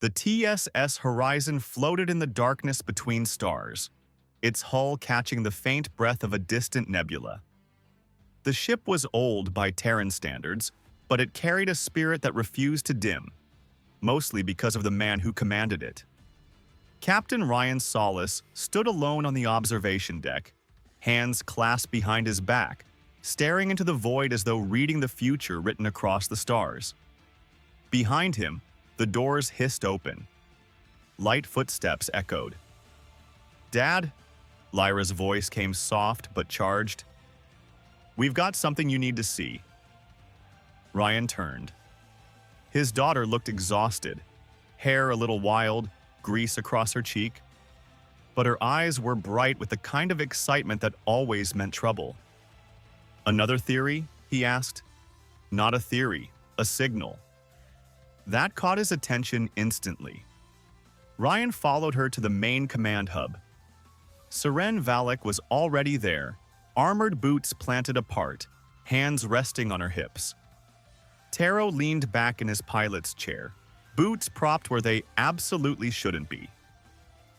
The TSS Horizon floated in the darkness between stars, its hull catching the faint breath of a distant nebula. The ship was old by Terran standards, but it carried a spirit that refused to dim, mostly because of the man who commanded it. Captain Rion Solas stood alone on the observation deck, hands clasped behind his back, staring into the void as though reading the future written across the stars. Behind him, the doors hissed open. Light footsteps echoed. "Dad?" Lyra's voice came soft but charged. "We've got something you need to see." Rion turned. His daughter looked exhausted, hair a little wild, grease across her cheek. But her eyes were bright with the kind of excitement that always meant trouble. "Another theory?" he asked. "Not a theory, a signal." That caught his attention instantly. Rion followed her to the main command hub. Seren Valek was already there, armored boots planted apart, hands resting on her hips. Taro leaned back in his pilot's chair, boots propped where they absolutely shouldn't be.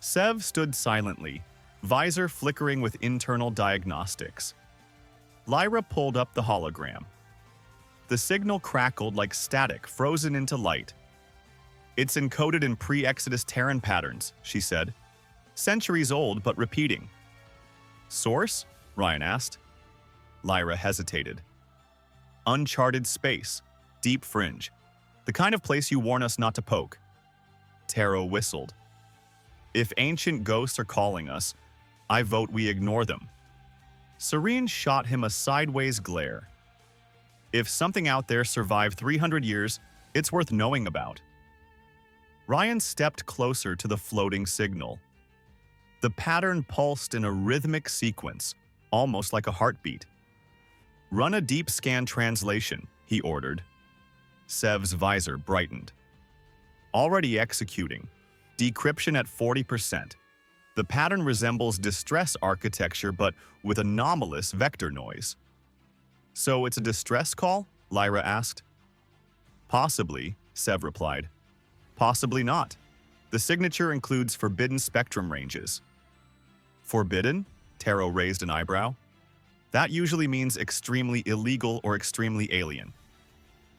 Sev stood silently, visor flickering with internal diagnostics. Lyra pulled up the hologram. The signal crackled like static frozen into light. "It's encoded in pre-Exodus Terran patterns," she said. "Centuries old, but repeating." "Source?" Rion asked. Lyra hesitated. "Uncharted space, deep fringe. The kind of place you warn us not to poke." Taro whistled. "If ancient ghosts are calling us, I vote we ignore them." Seren shot him a sideways glare. "If something out there survived 300 years, it's worth knowing about." Rion stepped closer to the floating signal. The pattern pulsed in a rhythmic sequence, almost like a heartbeat. "Run a deep scan translation," he ordered. Sev's visor brightened. "Already executing. Decryption at 40%. The pattern resembles distress architecture but with anomalous vector noise." "So it's a distress call?" Lyra asked. "Possibly," Sev replied. "Possibly not. The signature includes forbidden spectrum ranges." "Forbidden?" Taro raised an eyebrow. "That usually means extremely illegal or extremely alien."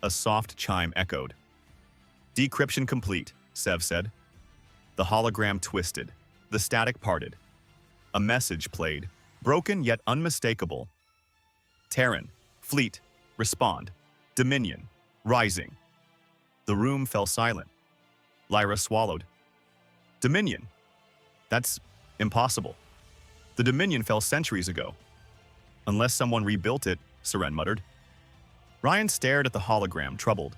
A soft chime echoed. "Decryption complete," Sev said. The hologram twisted. The static parted. A message played, broken yet unmistakable. "Terran, fleet, respond. Dominion, rising." The room fell silent. Lyra swallowed. "Dominion? That's impossible. The Dominion fell centuries ago." "Unless someone rebuilt it," Seren muttered. Rion stared at the hologram, troubled.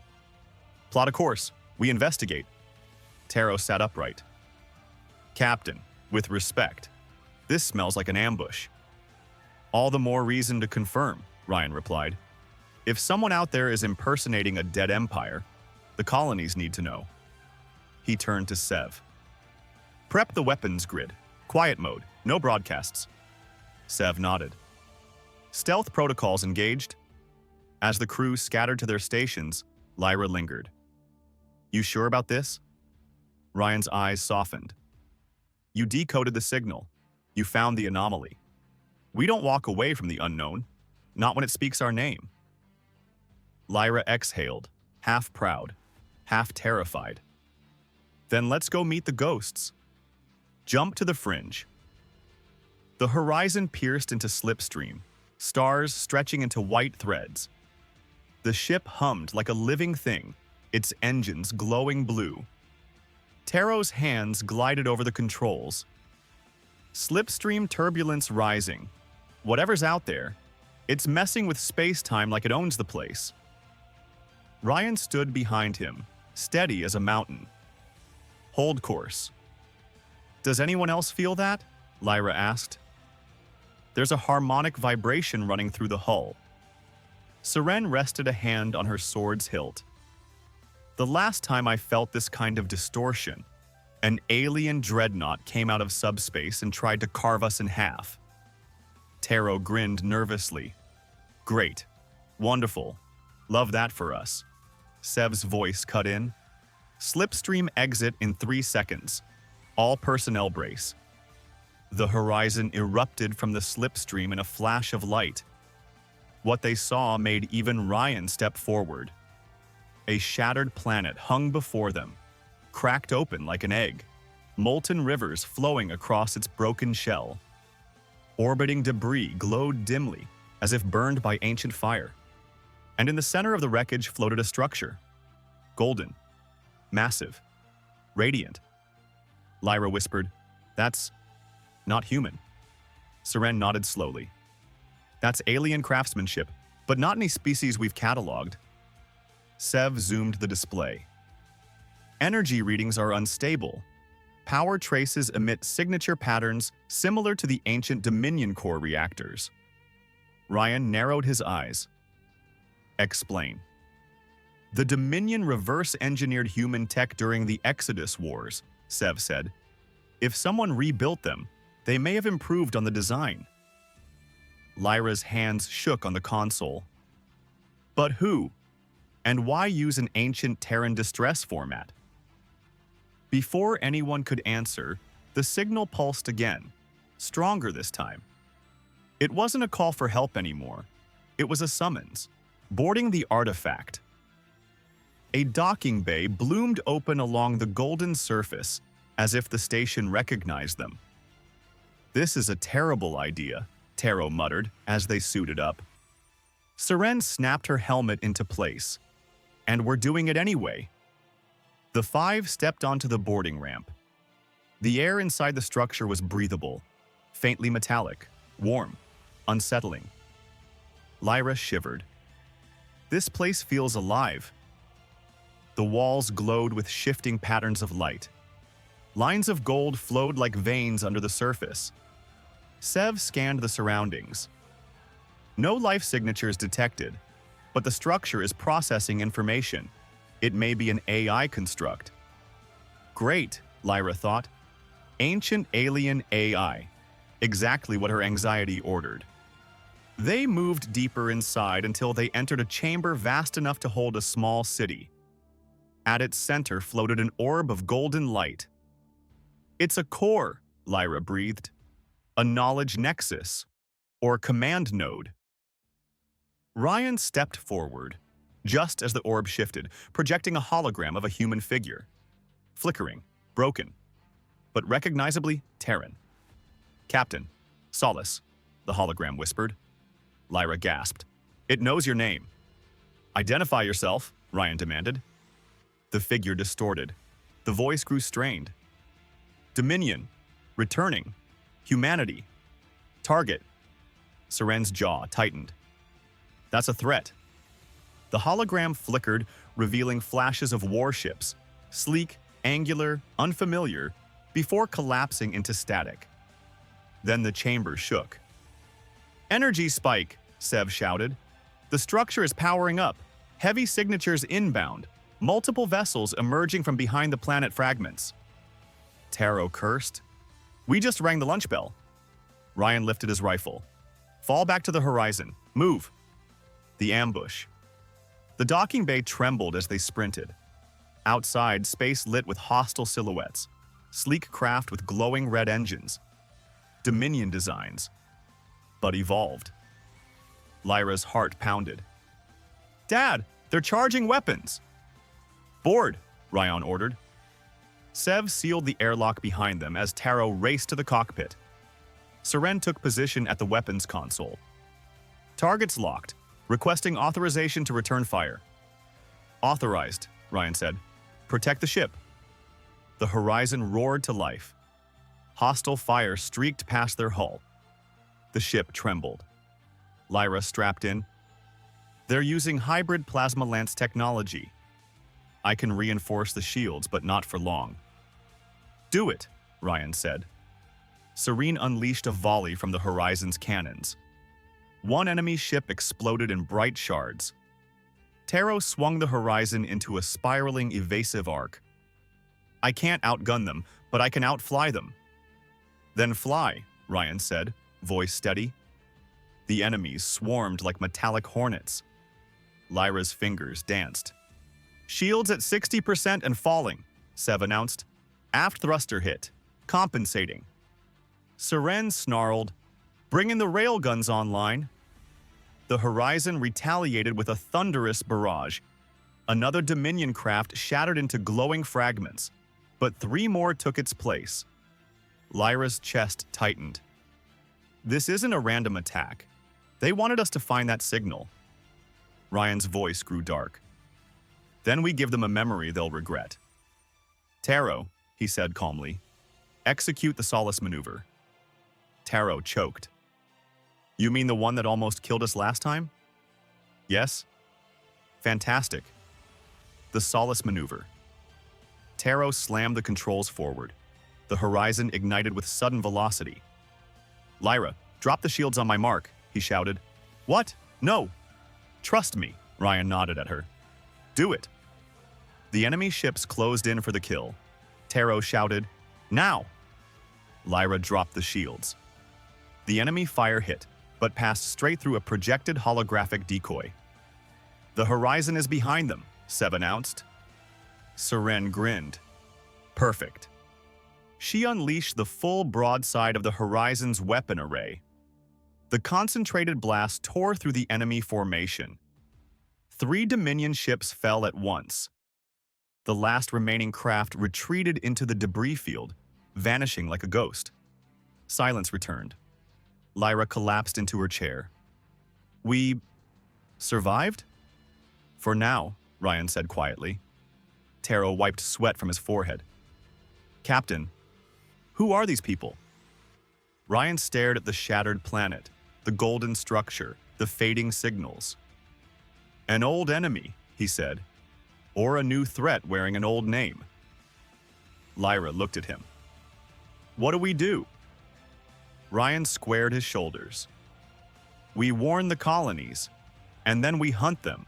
"Plot a course. We investigate." Taro sat upright. "Captain, with respect, this smells like an ambush." "All the more reason to confirm," Rion replied. "If someone out there is impersonating a dead empire, the colonies need to know." He turned to Sev. "Prep the weapons grid. Quiet mode. No broadcasts." Sev nodded. "Stealth protocols engaged?" As the crew scattered to their stations, Lyra lingered. "You sure about this?" Rion's eyes softened. "You decoded the signal. You found the anomaly. We don't walk away from the unknown, not when it speaks our name." Lyra exhaled, half proud, half terrified. "Then let's go meet the ghosts." Jump to the fringe. The horizon pierced into slipstream, stars stretching into white threads. The ship hummed like a living thing, its engines glowing blue. Taro's hands glided over the controls. Slipstream turbulence rising. Whatever's out there, it's messing with space-time like it owns the place. Rion stood behind him, steady as a mountain. "Hold course." "Does anyone else feel that?" Lyra asked. "There's a harmonic vibration running through the hull." Seren rested a hand on her sword's hilt. "The last time I felt this kind of distortion, an alien dreadnought came out of subspace and tried to carve us in half." Taro grinned nervously. "Great. Wonderful. Love that for us." Sev's voice cut in. Slipstream exit in 3 seconds. All personnel brace. The horizon erupted from the slipstream in a flash of light. What they saw made even Rion step forward. A shattered planet hung before them, cracked open like an egg, molten rivers flowing across its broken shell. Orbiting debris glowed dimly, as if burned by ancient fire. And in the center of the wreckage floated a structure. Golden. Massive. Radiant. Lyra whispered, "That's not human." Seren nodded slowly. "That's alien craftsmanship, but not any species we've cataloged." Sev zoomed the display. Energy readings are unstable. Power traces emit signature patterns similar to the ancient Dominion core reactors. Rion narrowed his eyes. "Explain." "The Dominion reverse-engineered human tech during the Exodus Wars," Sev said. "If someone rebuilt them, they may have improved on the design." Lyra's hands shook on the console. "But who? And why use an ancient Terran distress format?" Before anyone could answer, the signal pulsed again, stronger this time. It wasn't a call for help anymore. It was a summons, boarding the artifact. A docking bay bloomed open along the golden surface, as if the station recognized them. "This is a terrible idea," Taro muttered as they suited up. Seren snapped her helmet into place. "And we're doing it anyway." The 5 stepped onto the boarding ramp. The air inside the structure was breathable, faintly metallic, warm, unsettling. Lyra shivered. "This place feels alive." The walls glowed with shifting patterns of light. Lines of gold flowed like veins under the surface. Sev scanned the surroundings. No life signatures detected, but the structure is processing information. It may be an AI construct. Great, Lyra thought. Ancient alien AI. Exactly what her anxiety ordered. They moved deeper inside until they entered a chamber vast enough to hold a small city. At its center floated an orb of golden light. "It's a core," Lyra breathed. "A knowledge nexus, or command node." Rion stepped forward, just as the orb shifted, projecting a hologram of a human figure. Flickering, broken, but recognizably Terran. "Captain, Solas," the hologram whispered. Lyra gasped. "It knows your name." "Identify yourself," Rion demanded. The figure distorted. The voice grew strained. "Dominion. Returning. Humanity. Target." Seren's jaw tightened. "That's a threat." The hologram flickered, revealing flashes of warships, sleek, angular, unfamiliar, before collapsing into static. Then the chamber shook. "Energy spike," Sev shouted. "The structure is powering up. Heavy signatures inbound. Multiple vessels emerging from behind the planet fragments." Taro cursed. "We just rang the lunch bell." Rion lifted his rifle. "Fall back to the horizon. Move." The ambush. The docking bay trembled as they sprinted. Outside, space lit with hostile silhouettes. Sleek craft with glowing red engines. Dominion designs. But evolved. Lyra's heart pounded. "Dad, they're charging weapons!" "Board," Rion ordered. Sev sealed the airlock behind them as Taro raced to the cockpit. Seren took position at the weapons console. "Targets locked. Requesting authorization to return fire." "Authorized," Rion said. "Protect the ship." The horizon roared to life. Hostile fire streaked past their hull. The ship trembled. Lyra strapped in. "They're using hybrid plasma lance technology. I can reinforce the shields, but not for long." "Do it," Rion said. Seren unleashed a volley from the horizon's cannons. One enemy ship exploded in bright shards. Taro swung the horizon into a spiraling, evasive arc. "I can't outgun them, but I can outfly them." "Then fly," Rion said, voice steady. The enemies swarmed like metallic hornets. Lyra's fingers danced. Shields at 60% and falling, Sev announced. Aft thruster hit, compensating. Seren snarled, bringing the railguns online. The Horizon retaliated with a thunderous barrage. Another Dominion craft shattered into glowing fragments, but 3 more took its place. Lyra's chest tightened. This isn't a random attack. They wanted us to find that signal. Rion's voice grew dark. Then we give them a memory they'll regret. Taro, he said calmly, execute the Solas maneuver. Taro choked. You mean the one that almost killed us last time? Yes. Fantastic. The Solas maneuver. Taro slammed the controls forward. The Horizon ignited with sudden velocity. Lyra, drop the shields on my mark, he shouted. What? No. Trust me, Rion nodded at her. Do it. The enemy ships closed in for the kill. Taro shouted, now. Lyra dropped the shields. The enemy fire hit, but passed straight through a projected holographic decoy. The Horizon is behind them, Sev announced. Seren grinned. Perfect. She unleashed the full broadside of the Horizon's weapon array. The concentrated blast tore through the enemy formation. 3 Dominion ships fell at once. The last remaining craft retreated into the debris field, vanishing like a ghost. Silence returned. Lyra collapsed into her chair. We survived? For now, Rion said quietly. Taro wiped sweat from his forehead. Captain, who are these people? Rion stared at the shattered planet, the golden structure, the fading signals. An old enemy, he said, or a new threat wearing an old name. Lyra looked at him. What do we do? Rion squared his shoulders. We warn the colonies, and then we hunt them.